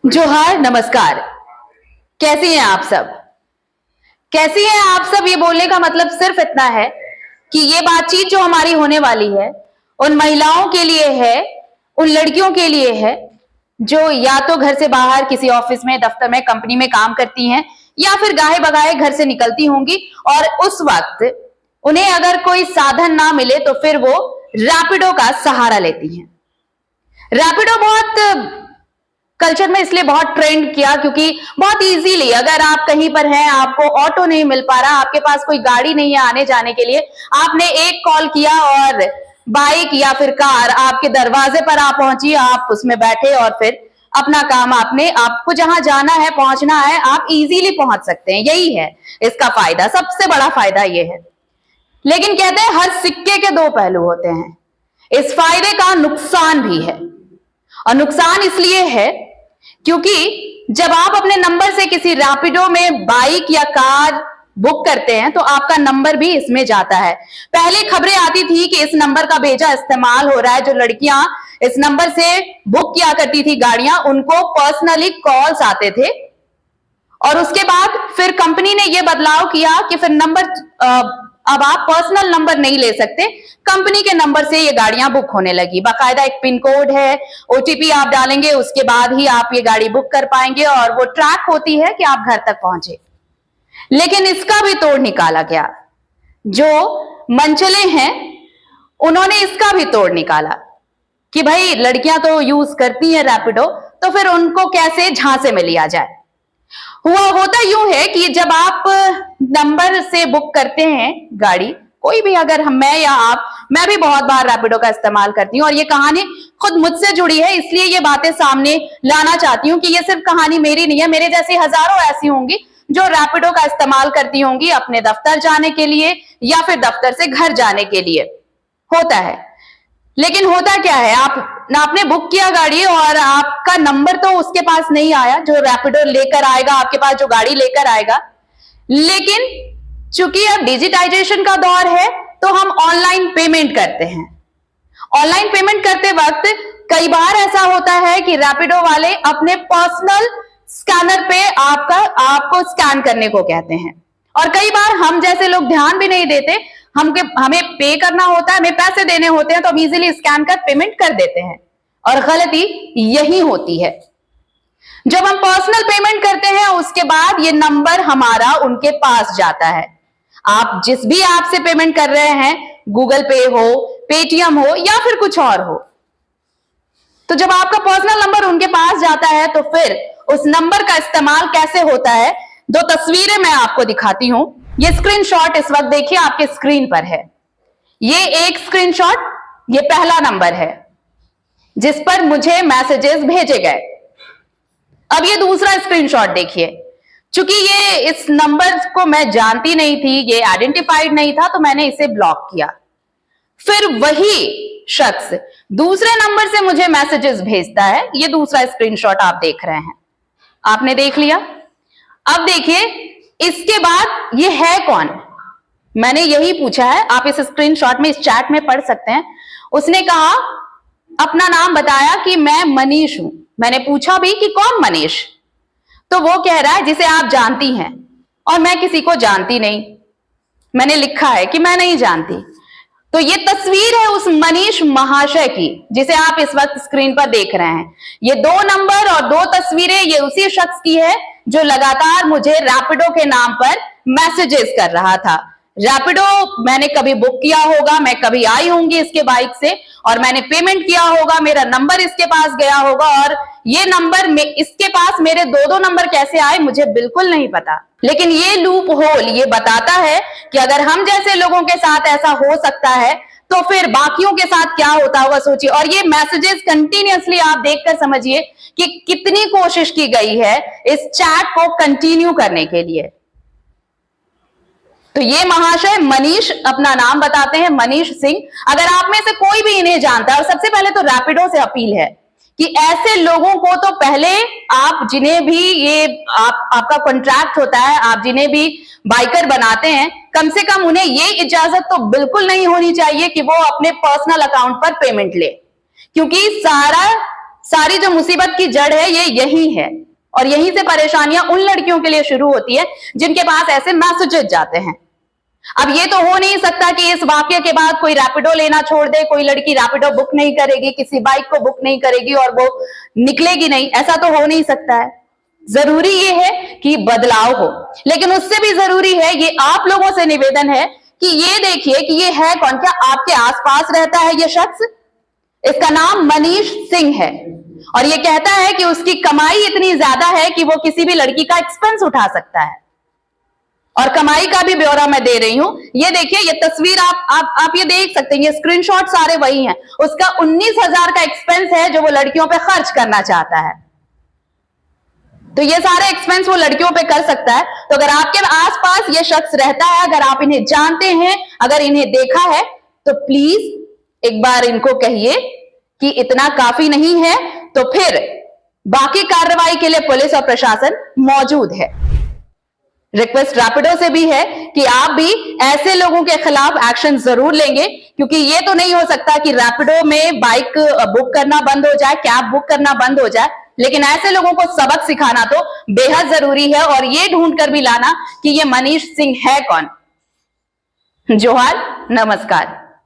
जोहार, नमस्कार। कैसी हैं आप सब? कैसी हैं आप सब ये बोलने का मतलब सिर्फ इतना है कि ये बातचीत जो हमारी होने वाली है उन महिलाओं के लिए है, उन लड़कियों के लिए है जो या तो घर से बाहर किसी ऑफिस में, दफ्तर में, कंपनी में काम करती हैं या फिर गाहे बगाए घर से निकलती होंगी और उस वक्त उन्हें अगर कोई साधन ना मिले तो फिर वो रैपिडो का सहारा लेती हैं। रैपिडो बहुत कल्चर में इसलिए बहुत ट्रेंड किया क्योंकि बहुत इजीली अगर आप कहीं पर हैं, आपको ऑटो नहीं मिल पा रहा, आपके पास कोई गाड़ी नहीं है आने जाने के लिए, आपने एक कॉल किया और बाइक या फिर कार आपके दरवाजे पर आ पहुंची, आप उसमें बैठे और फिर अपना काम आपको जहां जाना है, पहुंचना है, आप इजीली पहुंच सकते हैं। यही है इसका फायदा, सबसे बड़ा फायदा ये है। लेकिन कहते हैं हर सिक्के के दो पहलू होते हैं। इस फायदे का नुकसान भी है और नुकसान इसलिए है क्योंकि जब आप अपने नंबर से किसी रैपिडो में बाइक या कार बुक करते हैं तो आपका नंबर भी इसमें जाता है। पहले खबरें आती थी कि इस नंबर का भेजा इस्तेमाल हो रहा है। जो लड़कियां इस नंबर से बुक किया करती थी गाड़ियां, उनको पर्सनली कॉल्स आते थे और उसके बाद फिर कंपनी ने यह बदलाव किया कि फिर नंबर अब आप पर्सनल नंबर नहीं ले सकते, कंपनी के नंबर से ये गाड़ियां बुक होने लगी। बाकायदा एक पिन कोड है, ओटीपी आप डालेंगे, उसके बाद ही आप ये गाड़ी बुक कर पाएंगे और वो ट्रैक होती है कि आप घर तक पहुंचे। लेकिन इसका भी तोड़ निकाला गया। जो मनचले हैं उन्होंने इसका भी तोड़ निकाला कि भाई लड़कियां तो यूज करती हैं रैपिडो, तो फिर उनको कैसे झांसे में लिया जाए। होता यूं है कि जब आप नंबर से बुक करते हैं गाड़ी, कोई भी, अगर मैं या आप, मैं भी बहुत बार रैपिडो का इस्तेमाल करती हूँ और ये कहानी खुद मुझसे जुड़ी है, इसलिए ये बातें सामने लाना चाहती हूँ कि ये सिर्फ कहानी मेरी नहीं है। मेरे जैसी हजारों ऐसी होंगी जो रैपिडो का इस्तेमाल करती होंगी अपने दफ्तर जाने के लिए या फिर दफ्तर से घर जाने के लिए। होता है, लेकिन होता क्या है, आपने बुक किया गाड़ी और आपका नंबर तो उसके पास नहीं आया जो रैपिडो लेकर आएगा, आपके पास जो गाड़ी लेकर आएगा। लेकिन चूंकि अब डिजिटाइजेशन का दौर है तो हम ऑनलाइन पेमेंट करते हैं। ऑनलाइन पेमेंट करते वक्त कई बार ऐसा होता है कि रैपिडो वाले अपने पर्सनल स्कैनर पे आपको स्कैन करने को कहते हैं और कई बार हम जैसे लोग ध्यान भी नहीं देते, हमें पे करना होता है, हमें पैसे देने होते हैं तो हम इजीली स्कैन कर पेमेंट कर देते हैं और गलती यही होती है। जब हम पर्सनल पेमेंट करते हैं उसके बाद ये नंबर हमारा उनके पास जाता है। आप जिस भी ऐप से पेमेंट कर रहे हैं, गूगल पे हो, पेटीएम हो या फिर कुछ और हो, तो जब आपका पर्सनल नंबर उनके पास जाता है तो फिर उस नंबर का इस्तेमाल कैसे होता है, दो तस्वीरें मैं आपको दिखाती हूं। ये स्क्रीनशॉट इस वक्त देखिए आपके स्क्रीन पर है। ये एक स्क्रीनशॉट, ये पहला नंबर है जिस पर मुझे मैसेजेस भेजे गए। अब ये दूसरा स्क्रीनशॉट देखिए। चूंकि ये इस नंबर को मैं जानती नहीं थी, ये आइडेंटिफाइड नहीं था, तो मैंने इसे ब्लॉक किया। फिर वही शख्स दूसरे नंबर से मुझे मैसेजेस भेजता है। ये दूसरा स्क्रीनशॉट आप देख रहे हैं, आपने देख लिया। अब देखिए इसके बाद ये है कौन, मैंने यही पूछा है, आप इस स्क्रीनशॉट में, इस चैट में पढ़ सकते हैं। उसने कहा, अपना नाम बताया कि मैं मनीष हूं। मैंने पूछा भी कि कौन मनीष, तो वो कह रहा है जिसे आप जानती हैं और मैं किसी को जानती नहीं। मैंने लिखा है कि मैं नहीं जानती। तो ये तस्वीर है उस मनीष महाशय की जिसे आप इस वक्त स्क्रीन पर देख रहे हैं। ये दो नंबर और दो तस्वीरें ये उसी शख्स की है जो लगातार मुझे रैपिडो के नाम पर मैसेजेस कर रहा था। रैपिडो मैंने कभी बुक किया होगा, मैं कभी आई होंगी इसके बाइक से और मैंने पेमेंट किया होगा, मेरा नंबर इसके पास गया होगा और ये नंबर में इसके पास मेरे दो नंबर कैसे आए मुझे बिल्कुल नहीं पता। लेकिन ये लूप होल ये बताता है कि अगर हम जैसे लोगों के साथ ऐसा हो सकता है तो फिर बाकियों के साथ क्या होता होगा, सोचिए। और ये मैसेजेस कंटिन्यूअसली आप देखकर समझिए कि कितनी कोशिश की गई है इस चैट को कंटिन्यू करने के लिए। तो ये महाशय मनीष अपना नाम बताते हैं, मनीष सिंह। अगर आप में से कोई भी इन्हें जानता है, और सबसे पहले तो रैपिडो से अपील है कि ऐसे लोगों को तो पहले आप जिन्हें भी ये आपका कॉन्ट्रैक्ट होता है, आप जिन्हें भी बाइकर बनाते हैं, कम से कम उन्हें ये इजाजत तो बिल्कुल नहीं होनी चाहिए कि वो अपने पर्सनल अकाउंट पर पेमेंट ले, क्योंकि सारी जो मुसीबत की जड़ है ये यही है, और यहीं से परेशानियां उन लड़कियों के लिए शुरू होती है जिनके पास ऐसे मैसेजेस जाते हैं। अब ये तो हो नहीं सकता कि इस वाक्य के बाद कोई रैपिडो लेना छोड़ दे, कोई लड़की रैपिडो बुक नहीं करेगी, किसी बाइक को बुक नहीं करेगी और वो निकलेगी नहीं, ऐसा तो हो नहीं सकता है। जरूरी ये है कि बदलाव हो, लेकिन उससे भी जरूरी है, ये आप लोगों से निवेदन है कि ये देखिए कि ये है कौन, क्या आपके आसपास रहता है ये शख्स? इसका नाम मनीष सिंह है और ये कहता है कि उसकी कमाई इतनी ज्यादा है कि वो किसी भी लड़की का एक्सपेंस उठा सकता है, और कमाई का भी ब्यौरा मैं दे रही हूं। ये देखिए, ये तस्वीर आप ये देख सकते हैं, ये स्क्रीनशॉट सारे वही हैं। उसका 19,000 का एक्सपेंस है जो वो लड़कियों पे खर्च करना चाहता है। तो ये सारे एक्सपेंस वो लड़कियों पे कर सकता है। तो अगर आपके आसपास ये शख्स रहता है, अगर आप इन्हें जानते हैं, अगर इन्हें देखा है, तो प्लीज एक बार इनको कहिए कि इतना काफी नहीं है, तो फिर बाकी कार्रवाई के लिए पुलिस और प्रशासन मौजूद है। रिक्वेस्ट रैपिडो से भी है कि आप भी ऐसे लोगों के खिलाफ एक्शन जरूर लेंगे, क्योंकि ये तो नहीं हो सकता कि रैपिडो में बाइक बुक करना बंद हो जाए, कैब बुक करना बंद हो जाए, लेकिन ऐसे लोगों को सबक सिखाना तो बेहद जरूरी है, और ये ढूंढ कर भी लाना कि ये मनीष सिंह है कौन। जोहार, नमस्कार।